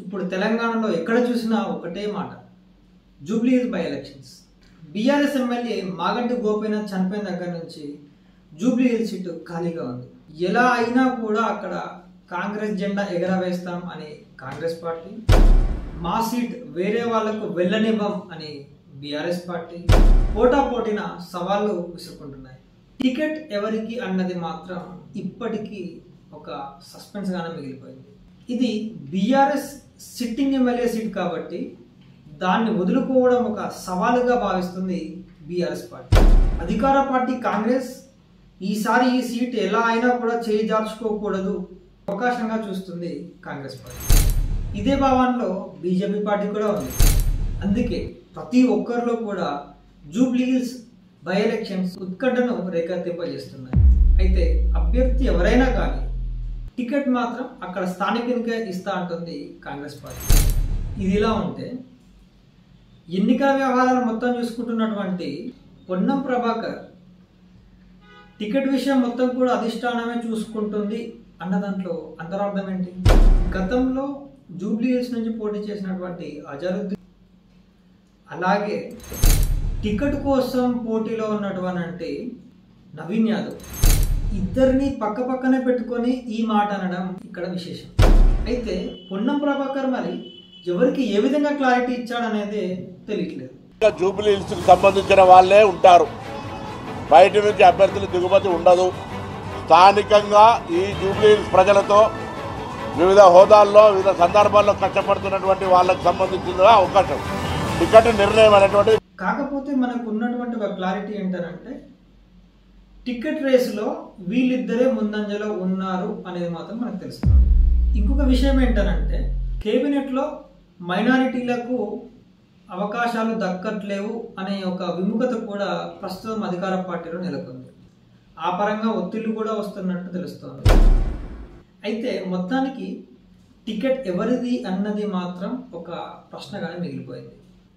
ఇప్పుడు తెలంగాణలో ఎక్కడ చూసినా ఒకటే మాట, Jubilee hills by elections. BRS MLA Maganti Gopinath చనిపోయిన దగ్గర నుంచి జూబ్లీ హిల్స్ సీటు ఖాళీగా ఉంది. ఎలా అయినా కూడా అక్కడ కాంగ్రెస్ జెండా ఎగరవేస్తాం అని కాంగ్రెస్ పార్టీ, మా సీట్ వేరే వాళ్లకు వెళ్ళనివ్వం అని బీఆర్ఎస్ పార్టీ పోటాపోటీన సవాళ్లు విసురుకుంటున్నాయి. టికెట్ ఎవరికి అన్నది మాత్రం ఇప్పటికీ ఒక సస్పెన్స్ గానే మిగిలిపోయింది. ఇది బీఆర్ఎస్ సిట్టింగ్ ఎమ్మెల్యే సీట్ కాబట్టి దాన్ని వదులుకోవడం ఒక సవాలుగా భావిస్తుంది బీఆర్ఎస్ పార్టీ. అధికార పార్టీ కాంగ్రెస్ ఈసారి ఈ సీట్ ఎలా అయినా కూడా చేజార్చుకోకూడదు అవకాశంగా చూస్తుంది కాంగ్రెస్ పార్టీ. ఇదే భావనలో బీజేపీ పార్టీ కూడా ఉంది. అందుకే ప్రతి ఒక్కరిలో కూడా జూబ్లీ హిల్స్ బై ఎలక్షన్స్ ఉత్కంఠను రేకెత్తింపజేస్తున్నాయి. అయితే అభ్యర్థి ఎవరైనా కానీ టికెట్ మాత్రం అక్కడ స్థానికునికే ఇస్తా అంటుంది కాంగ్రెస్ పార్టీ. ఇది ఇలా ఉంటే ఎన్నికల వ్యవహారాలు మొత్తం చూసుకుంటున్నటువంటి పొన్నం ప్రభాకర్ టికెట్ విషయం మొత్తం కూడా అధిష్టానమే చూసుకుంటుంది అన్న దాంట్లో అంతరార్థం ఏంటి? గతంలో జూబ్లీ హిల్స్ నుంచి పోటీ చేసినటువంటి అజరుద్దీన్, అలాగే టికెట్ కోసం పోటీలో ఉన్నటువంటి నవీన్ యాదవ్, ఇద్దరిని పక్క పక్కనే పెట్టుకొని ఈ మాట అనడం ఇక్కడ విశేషం. అయితే పొన్నం ప్రభాకర్ మరి ఎవరికి ఏ విధంగా క్లారిటీ ఇచ్చాడనేది తెలియట్లేదు. జూబ్లీ హిల్స్ కి సంబంధించిన వాళ్ళే ఉంటారు, బయట నుంచి అభ్యర్థులు దిగుమతి ఉండదు. స్థానికంగా ఈ జూబ్లీ హిల్స్ ప్రజలతో వివిధ హోదాల్లో వివిధ సందర్భాల్లో కష్టపడుతున్నటువంటి వాళ్ళకి సంబంధించిన అవకాశం టికెట్ నిర్ణయం అనేటువంటి. కాకపోతే మనకు ఉన్నటువంటి ఒక క్లారిటీ ఏంటంటే టికెట్ రేసులో వీళ్ళిద్దరే ముందంజలో ఉన్నారు అనేది మాత్రం మనకు తెలుస్తుంది. ఇంకొక విషయం ఏంటంటే కేబినెట్లో మైనారిటీలకు అవకాశాలు దక్కట్లేవు అనే ఒక విముఖత కూడా ప్రస్తుతం అధికార పార్టీలో నెలకొంది. ఆ పరంగా ఒత్తిళ్లు కూడా వస్తున్నట్టు తెలుస్తోంది. అయితే మొత్తానికి టికెట్ ఎవరిది అన్నది మాత్రం ఒక ప్రశ్నగానే మిగిలిపోయింది.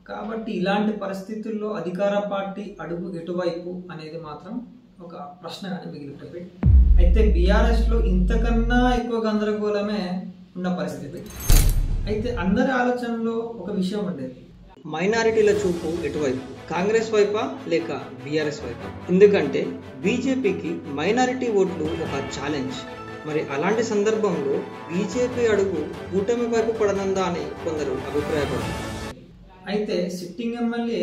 కాబట్టి ఇలాంటి పరిస్థితుల్లో అధికార పార్టీ అడుగు ఎటువైపు అనేది మాత్రం ఒక ప్రశ్నగానే మిగిలిపోయింది. అయితే బీఆర్ఎస్లో ఇంతకన్నా ఎక్కువ గందరగోళమే ఉన్న పరిస్థితి. అయితే అందరి ఆలోచనలో ఒక విషయం ఉండేది, మైనారిటీల చూపు ఎటువైపు, కాంగ్రెస్ వైపా లేక బీఆర్ఎస్ వైపా? ఎందుకంటే బీజేపీకి మైనారిటీ ఓట్లు ఒక ఛాలెంజ్. మరి అలాంటి సందర్భంలో బీజేపీ అడుగు కూటమి వైపు పడనందా అని కొందరు అభిప్రాయపడుతున్నారు. అయితే సిట్టింగ్ ఎమ్మెల్యే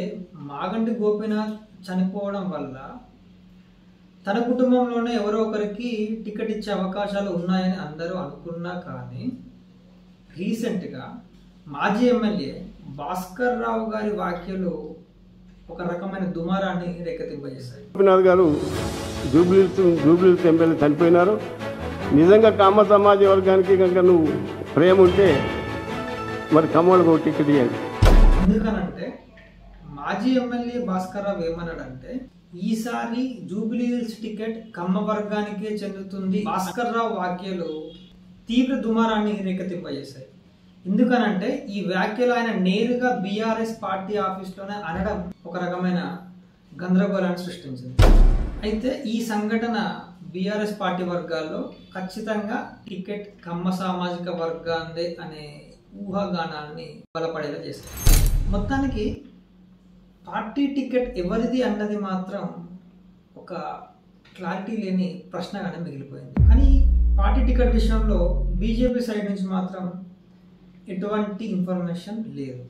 మాగంటి గోపీనాథ్ చనిపోవడం వల్ల తన కుటుంబంలోనే ఎవరో ఒకరికి టికెట్ ఇచ్చే అవకాశాలు ఉన్నాయని అందరూ అనుకున్నా కానీ రీసెంట్గా మాజీ ఎమ్మెల్యే భాస్కర్ రావు గారి వ్యాఖ్యలు ఒక రకమైన దుమారాన్ని రేకెత్తింపజేశాయి. గోపీనాథ్ గారు జూబ్లీ హిల్స్ ఎమ్మెల్యే చనిపోయినారు. నిజంగా కామ సమాజ వర్గానికి కనుక నువ్వు ప్రేమ ఉంటే మరి కమ్మలకు టికెట్ ఇవ్వండి. ఎందుకనంటే మాజీ ఎమ్మెల్యే భాస్కర్ రావు ఏమన్నాడంటే ఈసారి జూబ్లీ హిల్స్ టికెట్ కమ్మ వర్గానికే చెందుతుంది. భాస్కర్ రావు వ్యాఖ్యలు తీవ్ర దుమారాన్ని రేకెత్తింపజేశాయి. ఎందుకనంటే ఈ వ్యాఖ్యలు ఆయన నేరుగా బీఆర్ఎస్ పార్టీ ఆఫీస్లోనే అనడం ఒక రకమైన గందరగోళాన్ని సృష్టించింది. అయితే ఈ సంఘటన బీఆర్ఎస్ పార్టీ వర్గాల్లో ఖచ్చితంగా టికెట్ కమ్మ సామాజిక వర్గాందే అనే ఊహాగానాన్ని బలపడేలా చేశారు. మొత్తానికి పార్టీ టికెట్ ఎవరిది అన్నది మాత్రం ఒక క్లారిటీ లేని ప్రశ్నగానే మిగిలిపోయింది. కానీ పార్టీ టికెట్ విషయంలో బీజేపీ సైడ్ నుంచి మాత్రం ఎటువంటి ఇన్ఫర్మేషన్ లేదు.